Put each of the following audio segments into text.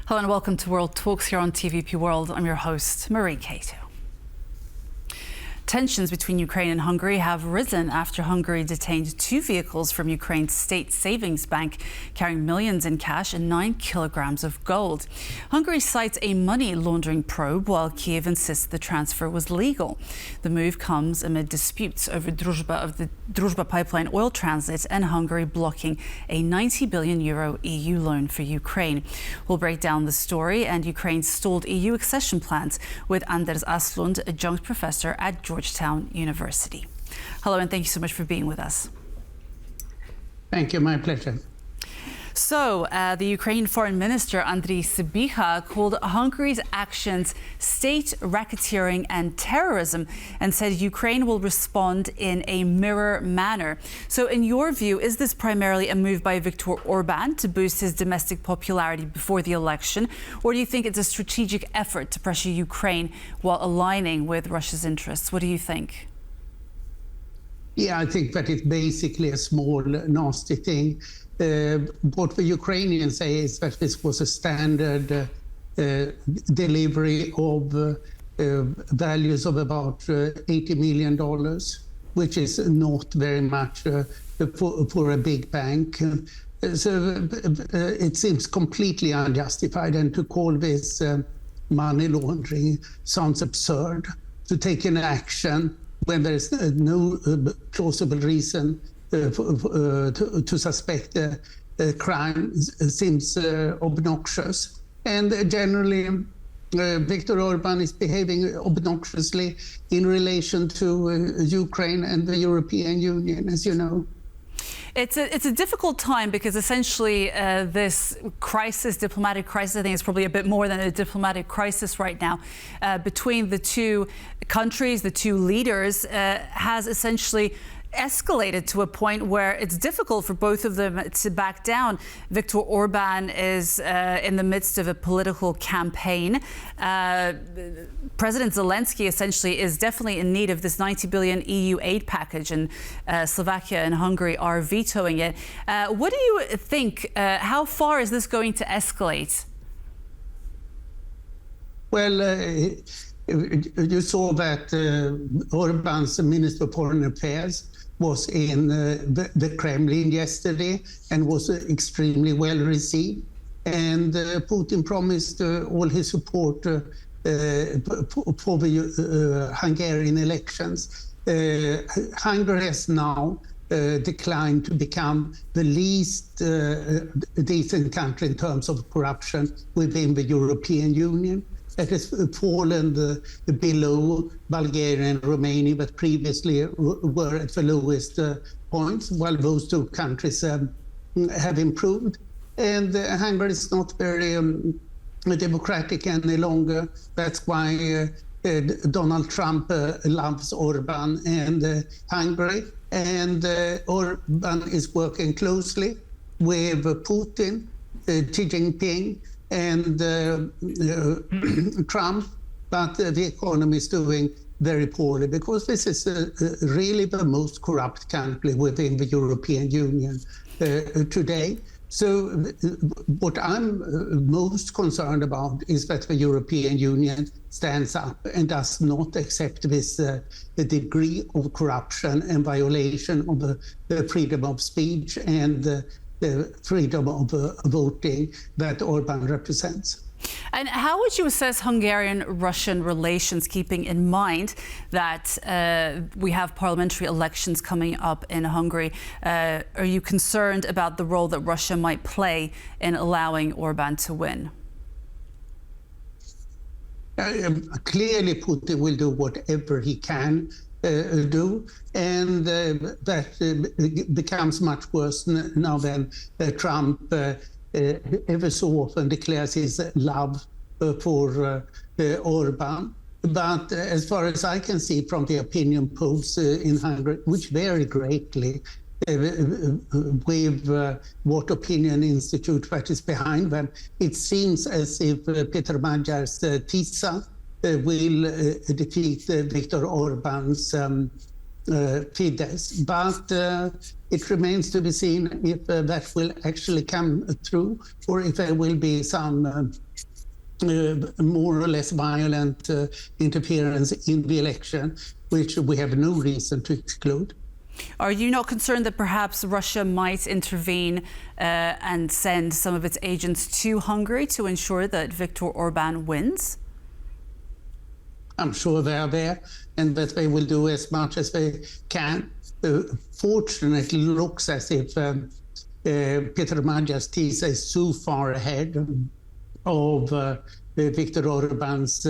Hello and welcome to World Talks here on TVP World. I'm your host, Marie Cato. Tensions between Ukraine and Hungary have risen after Hungary detained two vehicles from Ukraine's state savings bank carrying millions in cash and 9 kilograms of gold. Hungary cites a money laundering probe while Kyiv insists the transfer was legal. The move comes amid disputes over the Druzhba pipeline oil transit and Hungary blocking a €90 billion EU loan for Ukraine. We'll break down the story and Ukraine's stalled EU accession plans with Anders Åslund, Adjunct Professor at Georgetown University. Hello, and thank you so much for being with us. Thank you, my pleasure. So, the Ukrainian Foreign Minister Andriy Sybiha called Hungary's actions state racketeering and terrorism and said Ukraine will respond in a mirror manner. So, in your view, is this primarily a move by Viktor Orbán to boost his domestic popularity before the election, or do you think it's a strategic effort to pressure Ukraine while aligning with Russia's interests? What do you think? Yeah, I think that it's basically a small, nasty thing. What the Ukrainians say is that this was a standard delivery of values of about $80 million, which is not very much for a big bank. So it seems completely unjustified, and to call this money laundering sounds absurd. To take an action when there is no plausible reason to suspect a crime seems obnoxious. And generally, Viktor Orbán is behaving obnoxiously in relation to Ukraine and the European Union, as you know. It's a difficult time because essentially this crisis, diplomatic crisis, I think it's probably a bit more than a diplomatic crisis right now, between the two countries, the two leaders, has essentially escalated to a point where it's difficult for both of them to back down. Viktor Orbán is in the midst of a political campaign. President Zelenskyy essentially is definitely in need of this 90 billion EU aid package, and Slovakia and Hungary are vetoing it. What do you think? How far is this going to escalate? Well, you saw that Orbán's Minister of Foreign Affairs was in the Kremlin yesterday and was extremely well received. And Putin promised all his support for the Hungarian elections. Hungary has now declined to become the least decent country in terms of corruption within the European Union. It has fallen below Bulgaria and Romania, but previously were at the lowest points, while those two countries have improved. And Hungary is not very democratic any longer. That's why Donald Trump loves Orban and Hungary. And Orban is working closely with Putin, Xi Jinping, and Trump, but the economy is doing very poorly because this is really the most corrupt country within the European Union today. So what I'm most concerned about is that the European Union stands up and does not accept this the degree of corruption and violation of the freedom of speech and the freedom of voting that Orban represents. And how would you assess Hungarian-Russian relations, keeping in mind that we have parliamentary elections coming up in Hungary? Are you concerned about the role that Russia might play in allowing Orban to win? Clearly, Putin will do whatever he can do, and that becomes much worse now than Trump ever so often declares his love for Orban. But as far as I can see from the opinion polls in Hungary, which vary greatly with what opinion institute that is behind them, it seems as if Peter Magyar's TISA will defeat Viktor Orbán's Fidesz. But it remains to be seen if that will actually come through, or if there will be some more or less violent interference in the election, which we have no reason to exclude. Are you not concerned that perhaps Russia might intervene and send some of its agents to Hungary to ensure that Viktor Orbán wins? I'm sure they are there, and that they will do as much as they can. Fortunately, it looks as if Peter Majesty's is so far ahead of Viktor Orbán's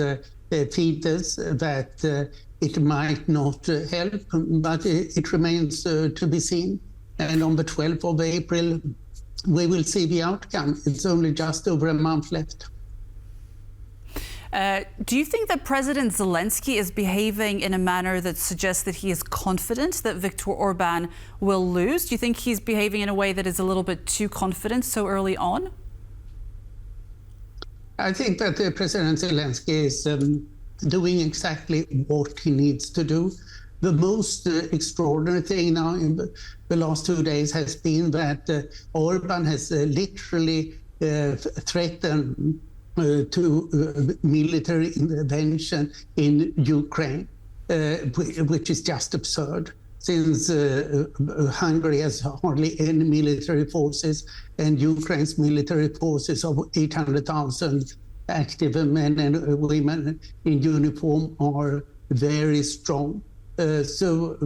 fetus that it might not help, but it remains to be seen. And on the 12th of April, we will see the outcome. It's only just over a month left. Do you think that President Zelenskyy is behaving in a manner that suggests that he is confident that Viktor Orbán will lose? Do you think he's behaving in a way that is a little bit too confident so early on? I think that President Zelenskyy is doing exactly what he needs to do. The most extraordinary thing now in the last 2 days has been that Orban has literally threatened to military intervention in Ukraine, which is just absurd, since Hungary has hardly any military forces, and Ukraine's military forces of 800,000 active men and women in uniform are very strong. So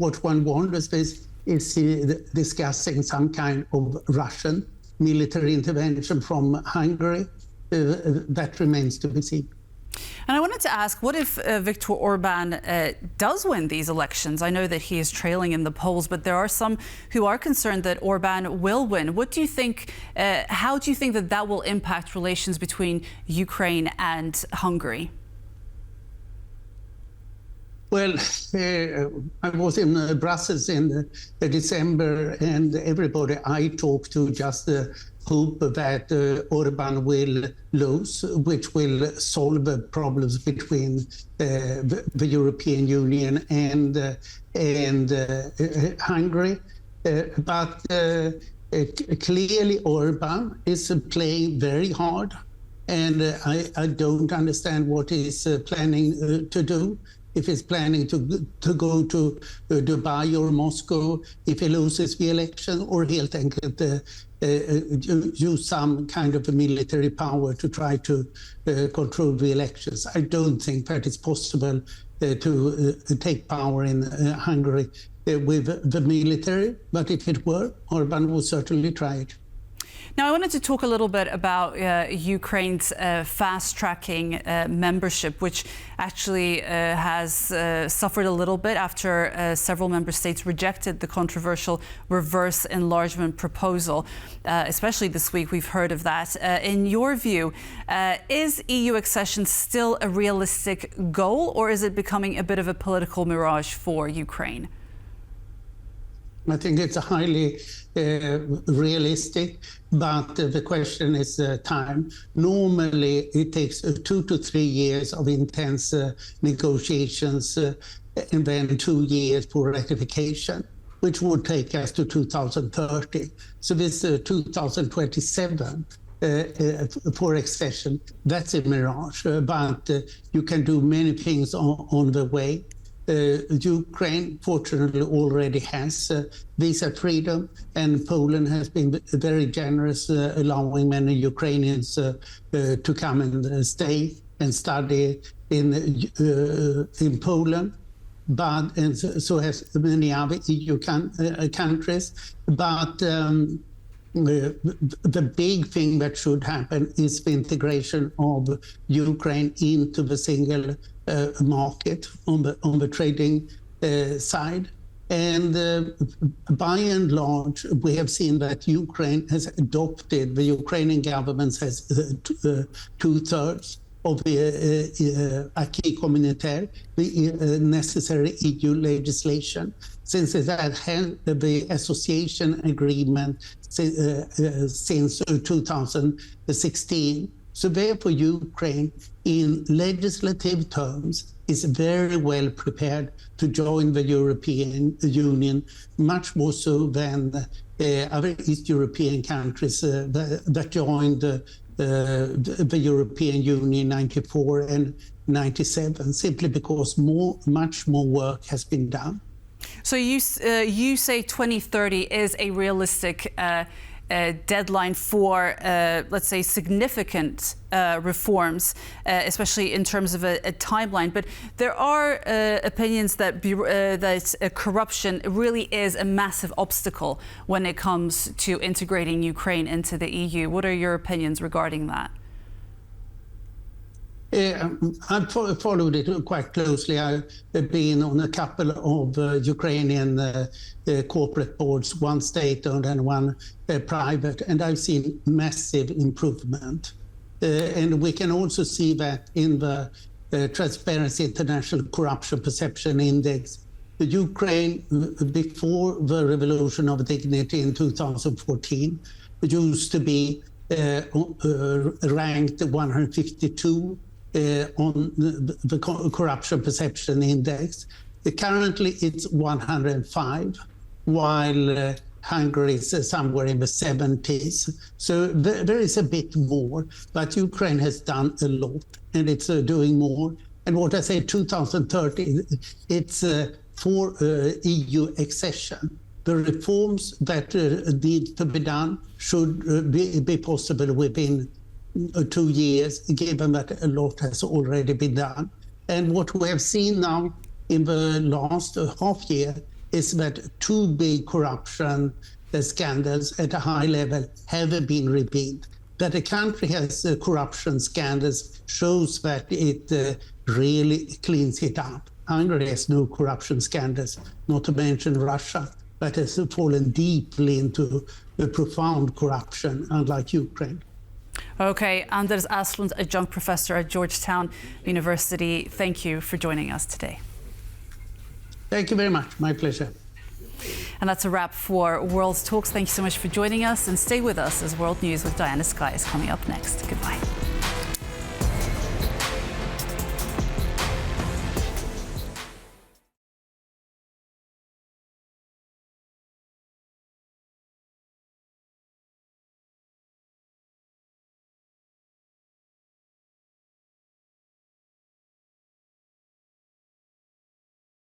what one wonders is he discussing some kind of Russian military intervention from Hungary? That remains to be seen. And I wanted to ask, what if Viktor Orbán does win these elections? I know that he is trailing in the polls, but there are some who are concerned that Orbán will win. What do you think, how do you think that that will impact relations between Ukraine and Hungary? Well, I was in Brussels in December, and everybody I talked to just hope that Orban will lose, which will solve the problems between the European Union and Hungary. But clearly Orban is playing very hard, and I don't understand what he's planning to do. If he's planning to go to Dubai or Moscow if he loses the election, or he'll use some kind of a military power to try to control the elections. I don't think that it's possible to take power in Hungary with the military, but if it were, Orban would certainly try it. Now, I wanted to talk a little bit about Ukraine's fast-tracking membership, which actually has suffered a little bit after several member states rejected the controversial reverse enlargement proposal. Especially this week, we've heard of that. In your view, is EU accession still a realistic goal, or is it becoming a bit of a political mirage for Ukraine? I think it's highly realistic, but the question is time. Normally, it takes 2 to 3 years of intense negotiations and then 2 years for ratification, which would take us to 2030. So this 2027 for accession, that's a mirage, but you can do many things on the way. Ukraine, fortunately, already has visa freedom, and Poland has been very generous, allowing many Ukrainians to come and stay and study in Poland. But and so has many other EU countries. But the big thing that should happen is the integration of Ukraine into the single market on the trading side. And by and large, we have seen that Ukraine has adopted, the Ukrainian government has 2/3 of the acquis communautaire, the necessary EU legislation, since it had the association agreement since 2016. So therefore, Ukraine, in legislative terms, is very well prepared to join the European Union, much more so than other East European countries that joined the European Union in 94 and 97, simply because much more work has been done. So you say 2030 is a realistic deadline for, let's say, significant reforms, especially in terms of a timeline. But there are opinions that corruption really is a massive obstacle when it comes to integrating Ukraine into the EU. What are your opinions regarding that? I've followed it quite closely. I've been on a couple of Ukrainian corporate boards, one state-owned and one private, and I've seen massive improvement. And we can also see that in the Transparency International Corruption Perception Index. Ukraine, before the Revolution of Dignity in 2014, used to be ranked 152 on the Corruption Perception Index. Currently, it's 105, while Hungary is somewhere in the 70s. So there is a bit more, but Ukraine has done a lot, and it's doing more. And what I say, 2030, it's for EU accession. The reforms that need to be done should be possible within 2 years, given that a lot has already been done. And what we have seen now in the last half year is that 2 big corruption scandals at a high level have been revealed. That a country has corruption scandals shows that it really cleans it up. Hungary has no corruption scandals, not to mention Russia, but has fallen deeply into the profound corruption, unlike Ukraine. Okay, Anders Åslund, Adjunct Professor at Georgetown University, thank you for joining us today. Thank you very much. My pleasure. And that's a wrap for World Talks. Thank you so much for joining us, and stay with us as World News with Diana Sky is coming up next. Goodbye.